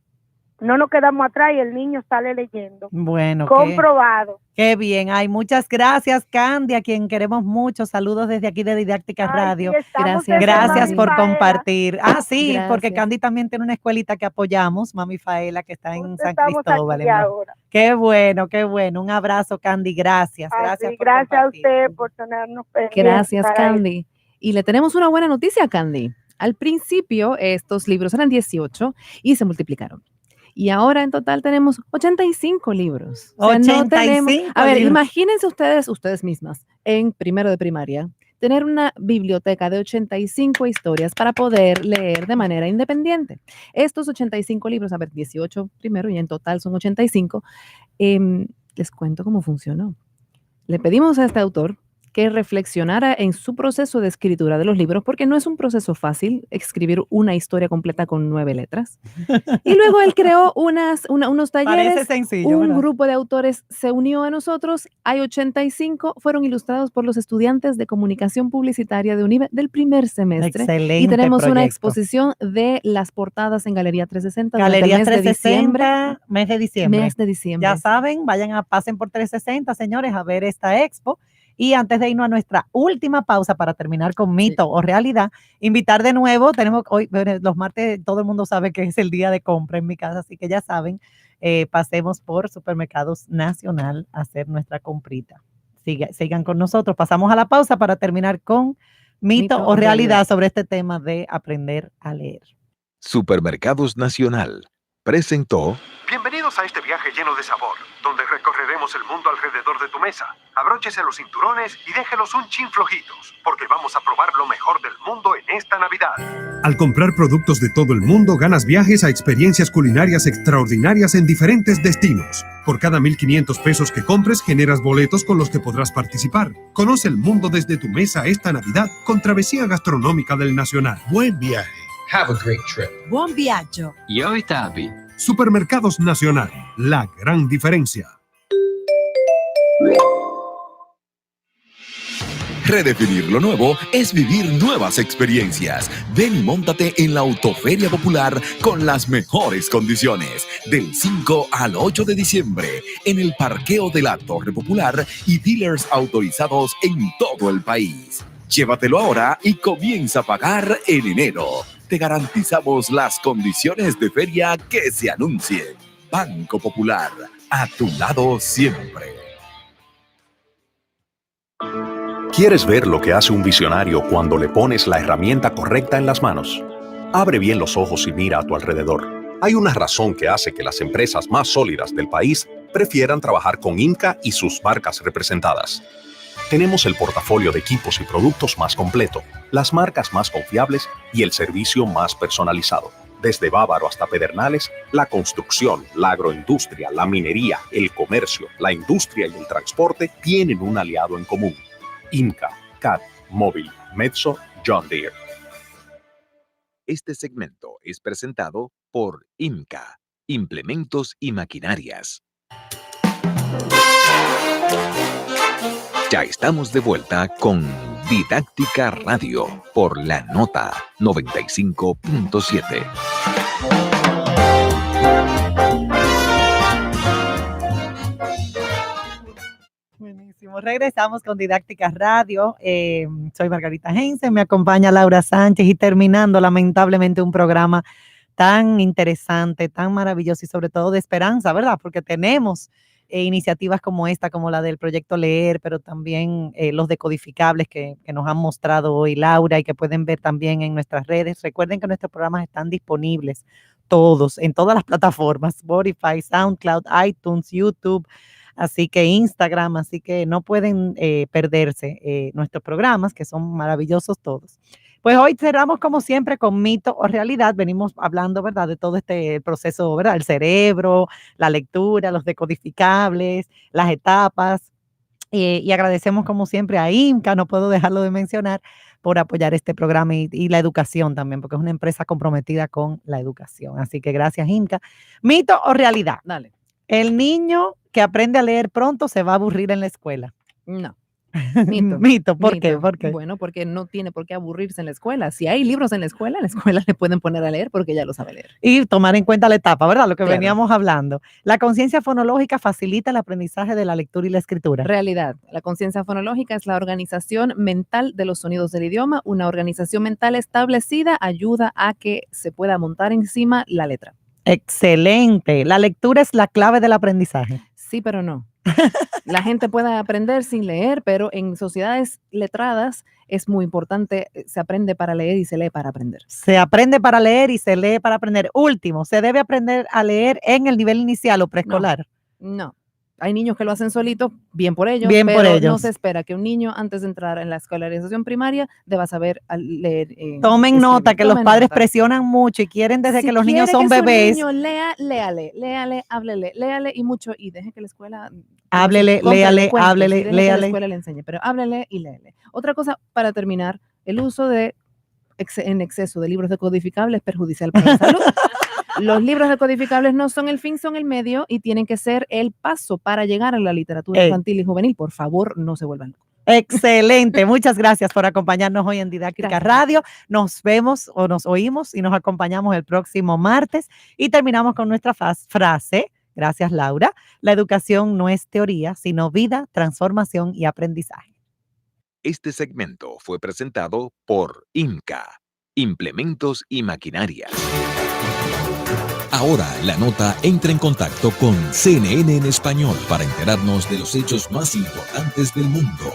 no nos quedamos atrás y el niño sale leyendo. Bueno, Comprobado. qué bien. Ay, muchas gracias, Candy, a quien queremos mucho. Saludos desde aquí de Didáctica Radio. Sí, estamos Gracias, desde Gracias Mami por Faela. compartir. Sí, porque Gracias. Candy también tiene una escuelita que apoyamos, Mami Faela, que está en Justo San estamos Cristóbal. aquí en Baja. ahora. Qué bueno, qué bueno. Un abrazo, Candy. Gracias. Gracias por Gracias a compartir. usted por tenernos pendientes. Gracias, para Candy. Y le tenemos una buena noticia, Candy. Al principio, estos libros eran 18 y se multiplicaron. Y ahora en total tenemos 85 libros. O sea, no tenemos. 85 A ver, libros. imagínense ustedes mismas, en primero de primaria, tener una biblioteca de 85 historias para poder leer de manera independiente. Estos 85 libros, a ver, 18 primero y en total son 85. Les cuento cómo funcionó. Le pedimos a este autor que reflexionara en su proceso de escritura de los libros, porque no es un proceso fácil escribir una historia completa con 9 letras. Y luego él creó unos talleres. Parece sencillo, Un ¿verdad? grupo de autores se unió a nosotros. Hay 85, fueron ilustrados por los estudiantes de comunicación publicitaria de UNIBE del primer semestre. Excelente Y tenemos una proyecto. exposición de las portadas en Galería 360 Galería durante el mes de diciembre. 360, mes de diciembre. Mes de diciembre. Ya saben, pasen por 360, señores, a ver esta expo. Y antes de irnos a nuestra última pausa para terminar con mito o realidad, invitar de nuevo, tenemos hoy, los martes, todo el mundo sabe que es el día de compra en mi casa, así que ya saben, pasemos por Supermercados Nacional a hacer nuestra comprita. Sigan con nosotros, pasamos a la pausa para terminar con mito o realidad sobre este tema de aprender a leer. Supermercados Nacional presentó Bienvenidos a este viaje lleno de sabor, donde recorreremos el mundo alrededor de tu mesa. Abróchese los cinturones y déjelos un chin flojitos, porque vamos a probar lo mejor del mundo en esta Navidad. Al comprar productos de todo el mundo, ganas viajes a experiencias culinarias extraordinarias en diferentes destinos. Por cada 1,500 pesos que compres, generas boletos con los que podrás participar. Conoce el mundo desde tu mesa esta Navidad con Travesía Gastronómica del Nacional. Buen viaje. Have a great trip. Buon viaggio. Yo Tabi. Supermercados Nacional, la gran diferencia. Redefinir lo nuevo es vivir nuevas experiencias. Ven y móntate en la Autoferia Popular con las mejores condiciones. Del 5 al 8 de diciembre, en el parqueo de la Torre Popular y dealers autorizados en todo el país. Llévatelo ahora y comienza a pagar en enero. Te garantizamos las condiciones de feria que se anuncien. Banco Popular, a tu lado siempre. ¿Quieres ver lo que hace un visionario cuando le pones la herramienta correcta en las manos? Abre bien los ojos y mira a tu alrededor. Hay una razón que hace que las empresas más sólidas del país prefieran trabajar con IMCA y sus marcas representadas. Tenemos el portafolio de equipos y productos más completo, las marcas más confiables y el servicio más personalizado. Desde Bávaro hasta Pedernales, la construcción, la agroindustria, la minería, el comercio, la industria y el transporte tienen un aliado en común. IMCA, CAT, Móvil, Metso, John Deere. Este segmento es presentado por IMCA, Implementos y Maquinarias. Ya estamos de vuelta con Didáctica Radio por la Nota 95.7. Buenísimo. Regresamos con Didáctica Radio. Soy Margarita Heinze, me acompaña Laura Sánchez y terminando lamentablemente un programa tan interesante, tan maravilloso y sobre todo de esperanza, ¿verdad? Porque tenemos iniciativas como esta, como la del Proyecto Leer, pero también los decodificables que nos han mostrado hoy Laura y que pueden ver también en nuestras redes. Recuerden que nuestros programas están disponibles todos, en todas las plataformas, Spotify, SoundCloud, iTunes, YouTube, así que Instagram, así que no pueden perderse nuestros programas, que son maravillosos todos. Pues hoy cerramos como siempre con mito o realidad. Venimos hablando, ¿verdad?, de todo este proceso, ¿verdad?, el cerebro, la lectura, los decodificables, las etapas. Y agradecemos como siempre a IMCA, no puedo dejarlo de mencionar, por apoyar este programa y la educación también, porque es una empresa comprometida con la educación. Así que gracias, IMCA. Mito o realidad. Dale. El niño que aprende a leer pronto se va a aburrir en la escuela. No. Mito. ¿Por qué? ¿Por qué? Bueno, porque no tiene por qué aburrirse en la escuela. Si hay libros en la escuela le pueden poner a leer porque ya lo sabe leer. Y tomar en cuenta la etapa, ¿verdad? Lo que Claro. veníamos hablando. La conciencia fonológica facilita el aprendizaje de la lectura y la escritura. Realidad. La conciencia fonológica es la organización mental de los sonidos del idioma. Una organización mental establecida ayuda a que se pueda montar encima la letra. Excelente. La lectura es la clave del aprendizaje. Sí, pero no. La gente puede aprender sin leer, pero en sociedades letradas es muy importante, se aprende para leer y se lee para aprender. Se aprende para leer y se lee para aprender. Último, ¿se debe aprender a leer en el nivel inicial o preescolar? No. Hay niños que lo hacen solitos, bien por ellos, Bien pero por ellos. no se espera que un niño antes de entrar en la escolarización primaria deba saber leer. Tomen nota que los Tomen padres nota. presionan mucho y quieren desde Si que los niños quiere son que su bebés. niño lea, léale, háblele y mucho, y deje que la escuela Háblele, cómprele léale, cuentos, háblele, y deje que léale. la escuela le enseñe, pero háblele y léale. Otra cosa para terminar, el uso en exceso de libros decodificables es perjudicial para la salud. Los libros decodificables no son el fin, son el medio y tienen que ser el paso para llegar a la literatura infantil y juvenil. Por favor, no se vuelvan locos. Excelente. Muchas gracias por acompañarnos hoy en Didáctica Gracias. Radio. Nos vemos o nos oímos y nos acompañamos el próximo martes y terminamos con nuestra frase. Gracias, Laura. La educación no es teoría, sino vida, transformación y aprendizaje. Este segmento fue presentado por IMCA, Implementos y Maquinaria. Ahora la nota entra en contacto con CNN en español para enterarnos de los hechos más importantes del mundo.